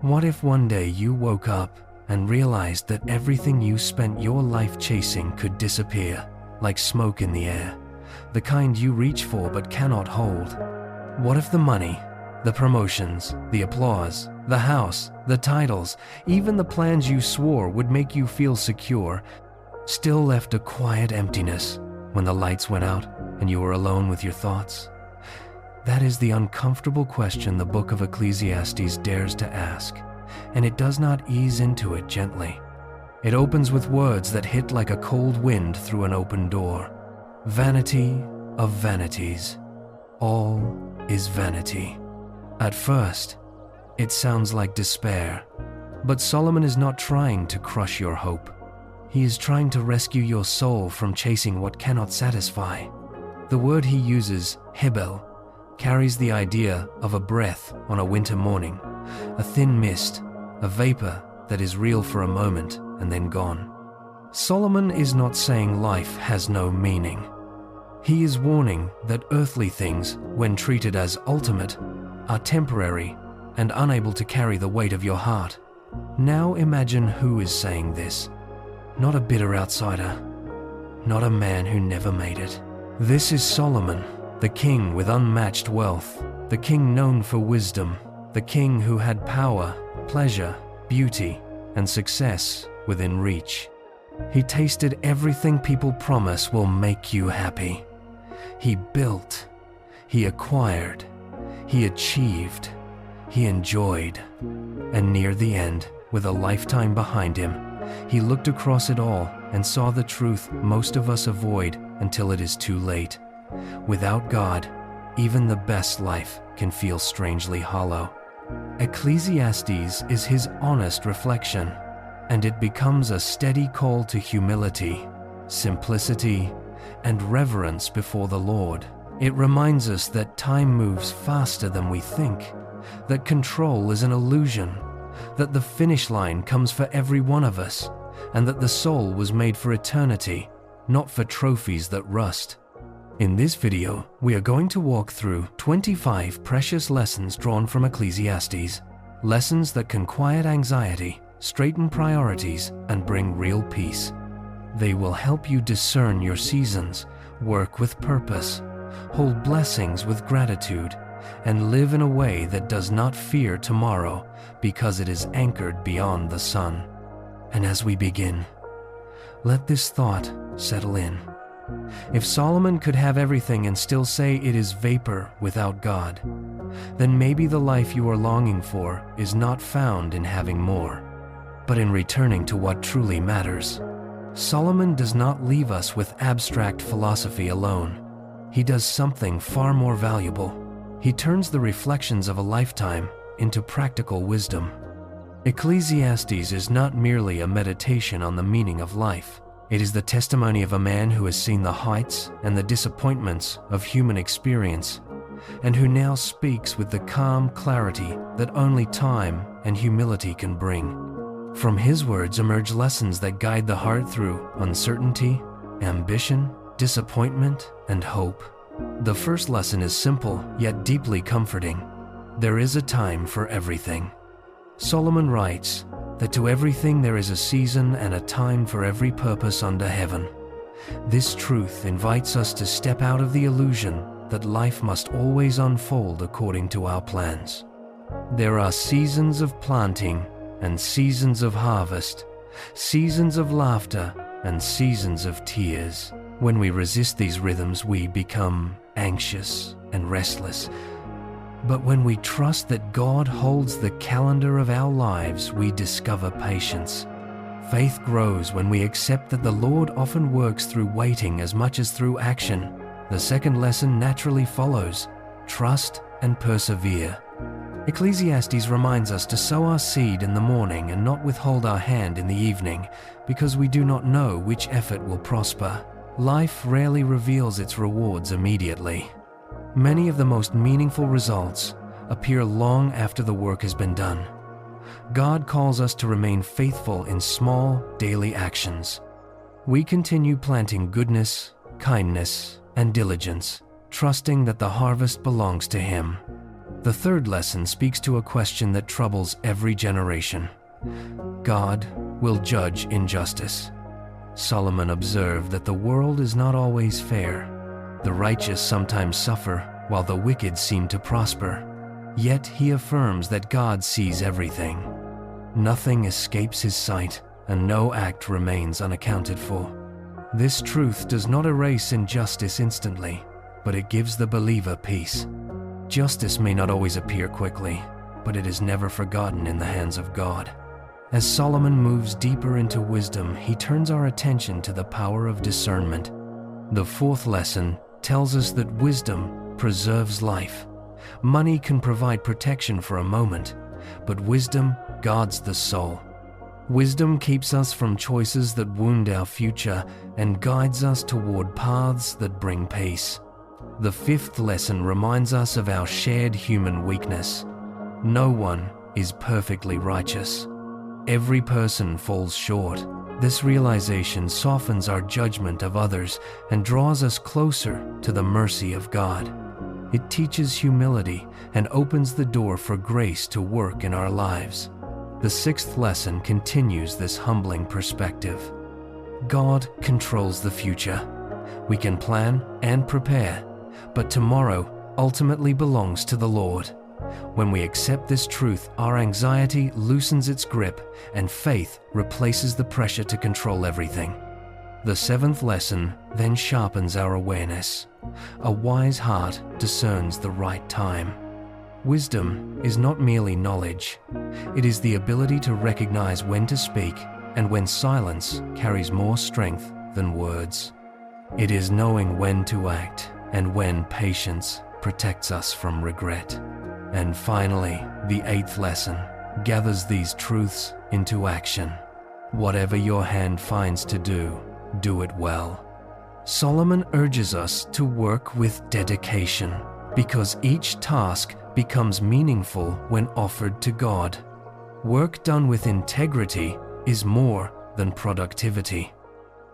What if one day you woke up and realized that everything you spent your life chasing could disappear, like smoke in the air, the kind you reach for but cannot hold? What if the money, the promotions, the applause, the house, the titles, even the plans you swore would make you feel secure, still left a quiet emptiness when the lights went out and you were alone with your thoughts? That is the uncomfortable question the Book of Ecclesiastes dares to ask, and it does not ease into it gently. It opens with words that hit like a cold wind through an open door. Vanity of vanities. All is vanity. At first, it sounds like despair, but Solomon is not trying to crush your hope. He is trying to rescue your soul from chasing what cannot satisfy. The word he uses, hebel, carries the idea of a breath on a winter morning, a thin mist, a vapor that is real for a moment and then gone. Solomon is not saying life has no meaning. He is warning that earthly things, when treated as ultimate, are temporary and unable to carry the weight of your heart. Now imagine who is saying this. Not a bitter outsider, not a man who never made it. This is Solomon, the king with unmatched wealth, the king known for wisdom, the king who had power, pleasure, beauty, and success within reach. He tasted everything people promise will make you happy. He built, he acquired, he achieved, he enjoyed. And near the end, with a lifetime behind him, he looked across it all and saw the truth most of us avoid until it is too late. Without God, even the best life can feel strangely hollow. Ecclesiastes is his honest reflection, and it becomes a steady call to humility, simplicity, and reverence before the Lord. It reminds us that time moves faster than we think, that control is an illusion, that the finish line comes for every one of us, and that the soul was made for eternity, not for trophies that rust. In this video, we are going to walk through 25 precious lessons drawn from Ecclesiastes, lessons that can quiet anxiety, straighten priorities, and bring real peace. They will help you discern your seasons, work with purpose, hold blessings with gratitude, and live in a way that does not fear tomorrow because it is anchored beyond the sun. And as we begin, let this thought settle in. If Solomon could have everything and still say it is vapor without God, then maybe the life you are longing for is not found in having more, but in returning to what truly matters. Solomon does not leave us with abstract philosophy alone. He does something far more valuable. He turns the reflections of a lifetime into practical wisdom. Ecclesiastes is not merely a meditation on the meaning of life. It is the testimony of a man who has seen the heights and the disappointments of human experience, and who now speaks with the calm clarity that only time and humility can bring. From his words emerge lessons that guide the heart through uncertainty, ambition, disappointment, and hope. The first lesson is simple yet deeply comforting. There is a time for everything. Solomon writes that to everything there is a season and a time for every purpose under heaven. This truth invites us to step out of the illusion that life must always unfold according to our plans. There are seasons of planting and seasons of harvest, seasons of laughter and seasons of tears. When we resist these rhythms, we become anxious and restless. But when we trust that God holds the calendar of our lives, we discover patience. Faith grows when we accept that the Lord often works through waiting as much as through action. The second lesson naturally follows: trust and persevere. Ecclesiastes reminds us to sow our seed in the morning and not withhold our hand in the evening, because we do not know which effort will prosper. Life rarely reveals its rewards immediately. Many of the most meaningful results appear long after the work has been done. God calls us to remain faithful in small, daily actions. We continue planting goodness, kindness, and diligence, trusting that the harvest belongs to Him. The third lesson speaks to a question that troubles every generation. God will judge injustice. Solomon observed that the world is not always fair. The righteous sometimes suffer, while the wicked seem to prosper. Yet he affirms that God sees everything. Nothing escapes his sight, and no act remains unaccounted for. This truth does not erase injustice instantly, but it gives the believer peace. Justice may not always appear quickly, but it is never forgotten in the hands of God. As Solomon moves deeper into wisdom, he turns our attention to the power of discernment. The fourth lesson tells us that wisdom preserves life. Money can provide protection for a moment, but wisdom guards the soul. Wisdom keeps us from choices that wound our future and guides us toward paths that bring peace. The fifth lesson reminds us of our shared human weakness. No one is perfectly righteous. Every person falls short. This realization softens our judgment of others and draws us closer to the mercy of God. It teaches humility and opens the door for grace to work in our lives. The sixth lesson continues this humbling perspective. God controls the future. We can plan and prepare, but tomorrow ultimately belongs to the Lord. When we accept this truth, our anxiety loosens its grip and faith replaces the pressure to control everything. The seventh lesson then sharpens our awareness. A wise heart discerns the right time. Wisdom is not merely knowledge. It is the ability to recognize when to speak and when silence carries more strength than words. It is knowing when to act and when patience protects us from regret. And finally, the eighth lesson gathers these truths into action. Whatever your hand finds to do, do it well. Solomon urges us to work with dedication, because each task becomes meaningful when offered to God. Work done with integrity is more than productivity.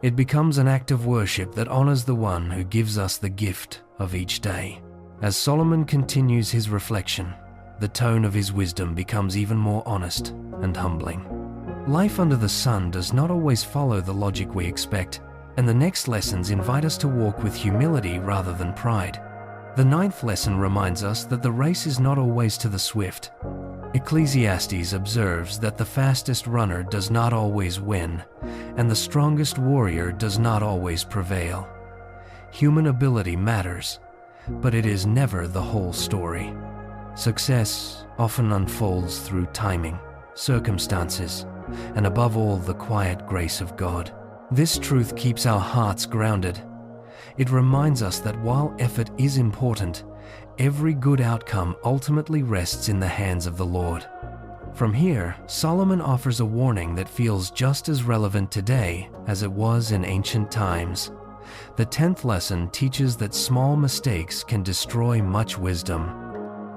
It becomes an act of worship that honors the one who gives us the gift of each day. As Solomon continues his reflection, the tone of his wisdom becomes even more honest and humbling. Life under the sun does not always follow the logic we expect, and the next lessons invite us to walk with humility rather than pride. The ninth lesson reminds us that the race is not always to the swift. Ecclesiastes observes that the fastest runner does not always win, and the strongest warrior does not always prevail. Human ability matters, but it is never the whole story. Success often unfolds through timing, circumstances, and above all, the quiet grace of God. This truth keeps our hearts grounded. It reminds us that while effort is important, every good outcome ultimately rests in the hands of the Lord. From here, Solomon offers a warning that feels just as relevant today as it was in ancient times. The 10th lesson teaches that small mistakes can destroy much wisdom.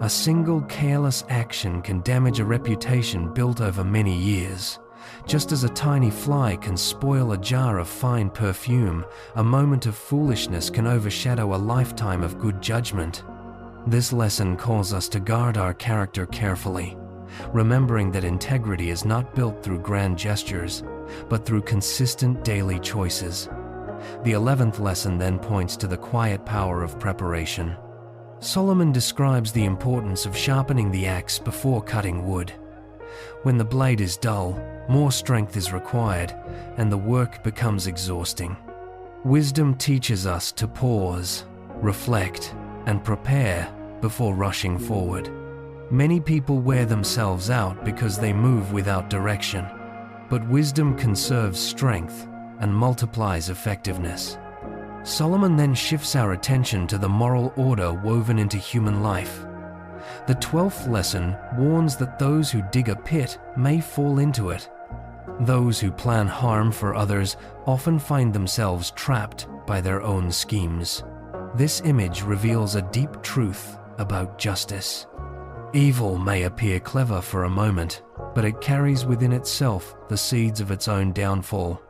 A single careless action can damage a reputation built over many years. Just as a tiny fly can spoil a jar of fine perfume, a moment of foolishness can overshadow a lifetime of good judgment. This lesson calls us to guard our character carefully, remembering that integrity is not built through grand gestures, but through consistent daily choices. The 11th lesson then points to the quiet power of preparation. Solomon describes the importance of sharpening the axe before cutting wood. When the blade is dull, more strength is required, and the work becomes exhausting. Wisdom teaches us to pause, reflect, and prepare before rushing forward. Many people wear themselves out because they move without direction, but wisdom conserves strength and multiplies effectiveness. Solomon then shifts our attention to the moral order woven into human life. The 12th lesson warns that those who dig a pit may fall into it. Those who plan harm for others often find themselves trapped by their own schemes. This image reveals a deep truth about justice. Evil may appear clever for a moment, but it carries within itself the seeds of its own downfall.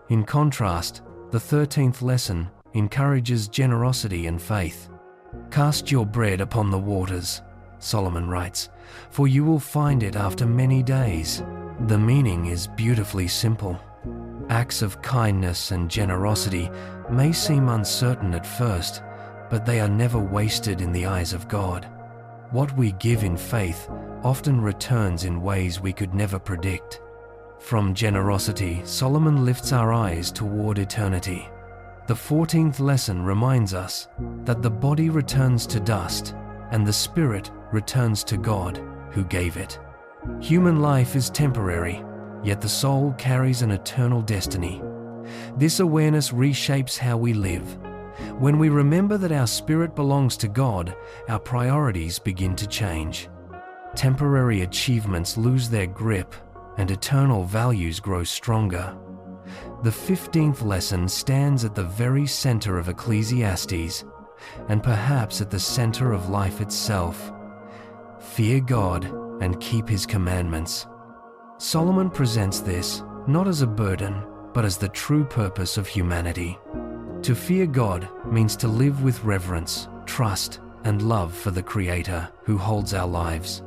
In contrast, the 13th lesson encourages generosity and faith. Cast your bread upon the waters. Solomon writes, "for you will find it after many days." The meaning is beautifully simple. Acts of kindness and generosity may seem uncertain at first, but they are never wasted in the eyes of God. What we give in faith often returns in ways we could never predict. From generosity, Solomon lifts our eyes toward eternity. The 14th lesson reminds us that the body returns to dust and the spirit returns to God who gave it. Human life is temporary, yet the soul carries an eternal destiny. This awareness reshapes how we live. When we remember that our spirit belongs to God, our priorities begin to change. Temporary achievements lose their grip and eternal values grow stronger. The 15th lesson stands at the very center of Ecclesiastes, and perhaps at the center of life itself. Fear God and keep His commandments. Solomon presents this not as a burden, but as the true purpose of humanity. To fear God means to live with reverence, trust, and love for the Creator who holds our lives.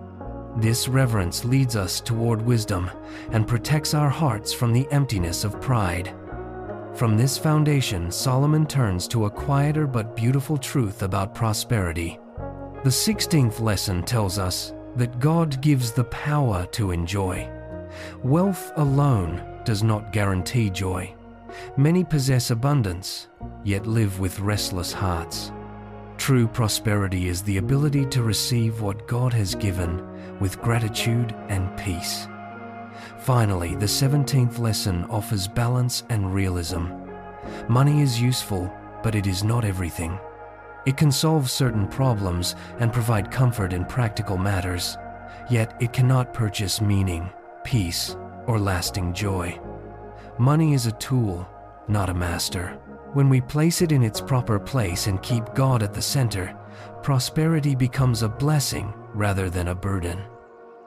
This reverence leads us toward wisdom and protects our hearts from the emptiness of pride. From this foundation, Solomon turns to a quieter but beautiful truth about prosperity. The 16th lesson tells us that God gives the power to enjoy. Wealth alone does not guarantee joy. Many possess abundance, yet live with restless hearts. True prosperity is the ability to receive what God has given with gratitude and peace. Finally, the 17th lesson offers balance and realism. Money is useful, but it is not everything. It can solve certain problems and provide comfort in practical matters, yet it cannot purchase meaning, peace, or lasting joy. Money is a tool, not a master. When we place it in its proper place and keep God at the center, prosperity becomes a blessing rather than a burden.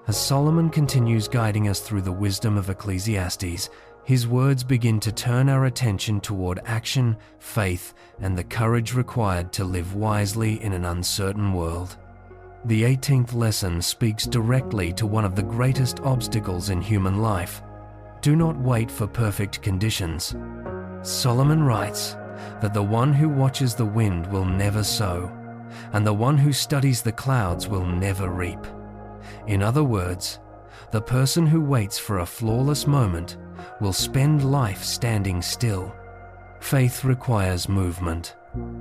As Solomon continues guiding us through the wisdom of Ecclesiastes, his words begin to turn our attention toward action, faith, and the courage required to live wisely in an uncertain world. The 18th lesson speaks directly to one of the greatest obstacles in human life. Do not wait for perfect conditions. Solomon writes that the one who watches the wind will never sow, and the one who studies the clouds will never reap. In other words, the person who waits for a flawless moment will spend life standing still. Faith requires movement.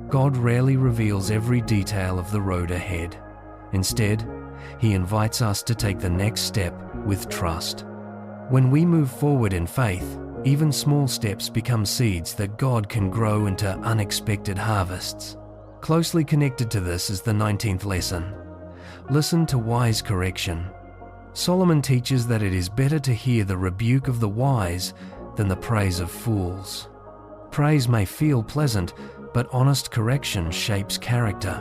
God rarely reveals every detail of the road ahead. Instead, He invites us to take the next step with trust. When we move forward in faith, even small steps become seeds that God can grow into unexpected harvests. Closely connected to this is the 19th lesson. Listen to wise correction. Solomon teaches that it is better to hear the rebuke of the wise than the praise of fools. Praise may feel pleasant, but honest correction shapes character.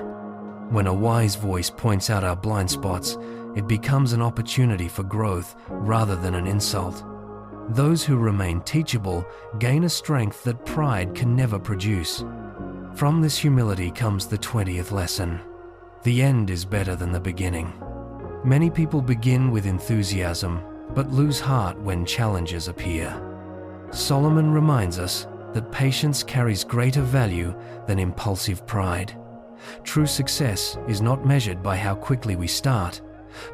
When a wise voice points out our blind spots, it becomes an opportunity for growth rather than an insult. Those who remain teachable gain a strength that pride can never produce. From this humility comes the 20th lesson. The end is better than the beginning. Many people begin with enthusiasm, but lose heart when challenges appear. Solomon reminds us that patience carries greater value than impulsive pride. True success is not measured by how quickly we start,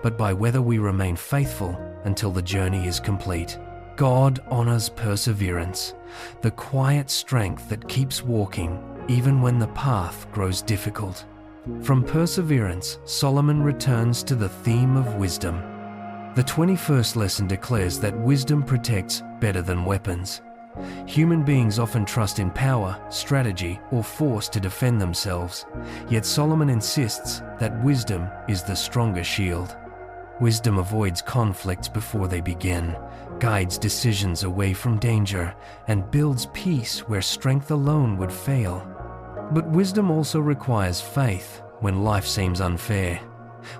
but by whether we remain faithful until the journey is complete. God honors perseverance, the quiet strength that keeps walking even when the path grows difficult. From perseverance, Solomon returns to the theme of wisdom. The 21st lesson declares that wisdom protects better than weapons. Human beings often trust in power, strategy, or force to defend themselves, yet Solomon insists that wisdom is the stronger shield. Wisdom avoids conflicts before they begin, guides decisions away from danger, and builds peace where strength alone would fail. But wisdom also requires faith when life seems unfair,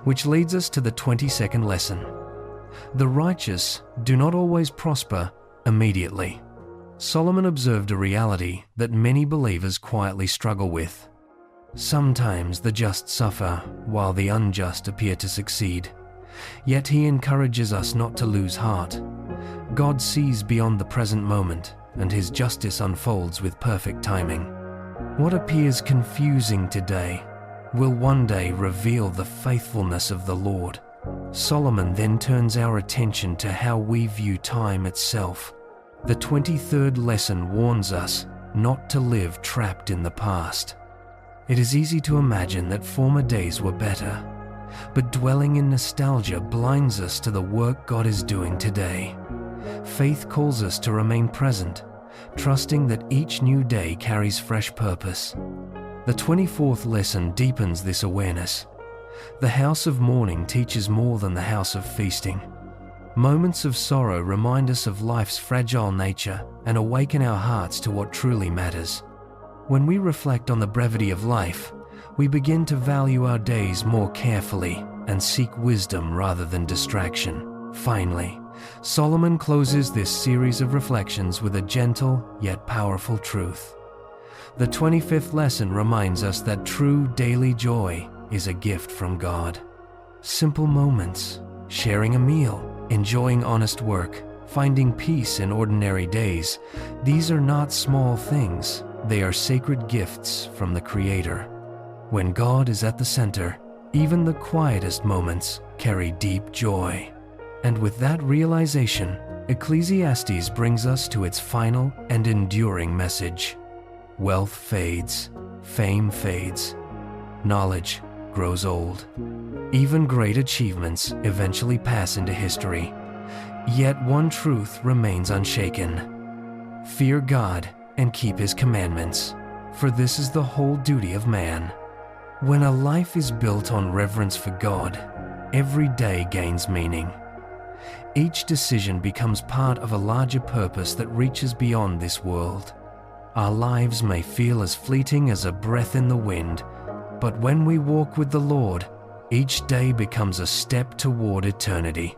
which leads us to the 22nd lesson. The righteous do not always prosper immediately. Solomon observed a reality that many believers quietly struggle with. Sometimes the just suffer while the unjust appear to succeed. Yet he encourages us not to lose heart. God sees beyond the present moment, and his justice unfolds with perfect timing. What appears confusing today will one day reveal the faithfulness of the Lord. Solomon then turns our attention to how we view time itself. The 23rd lesson warns us not to live trapped in the past. It is easy to imagine that former days were better, but dwelling in nostalgia blinds us to the work God is doing today. Faith calls us to remain present, trusting that each new day carries fresh purpose. The 24th lesson deepens this awareness. The house of mourning teaches more than the house of feasting. Moments of sorrow remind us of life's fragile nature and awaken our hearts to what truly matters. When we reflect on the brevity of life, we begin to value our days more carefully and seek wisdom rather than distraction. Finally, Solomon closes this series of reflections with a gentle yet powerful truth. The 25th lesson reminds us that true daily joy is a gift from God. Simple moments, sharing a meal, enjoying honest work, finding peace in ordinary days, these are not small things. They are sacred gifts from the Creator. When God is at the center, even the quietest moments carry deep joy. And with that realization, Ecclesiastes brings us to its final and enduring message. Wealth fades, fame fades, knowledge grows old. Even great achievements eventually pass into history. Yet one truth remains unshaken. Fear God and keep his commandments, for this is the whole duty of man. When a life is built on reverence for God, every day gains meaning. Each decision becomes part of a larger purpose that reaches beyond this world. Our lives may feel as fleeting as a breath in the wind, but when we walk with the Lord, each day becomes a step toward eternity.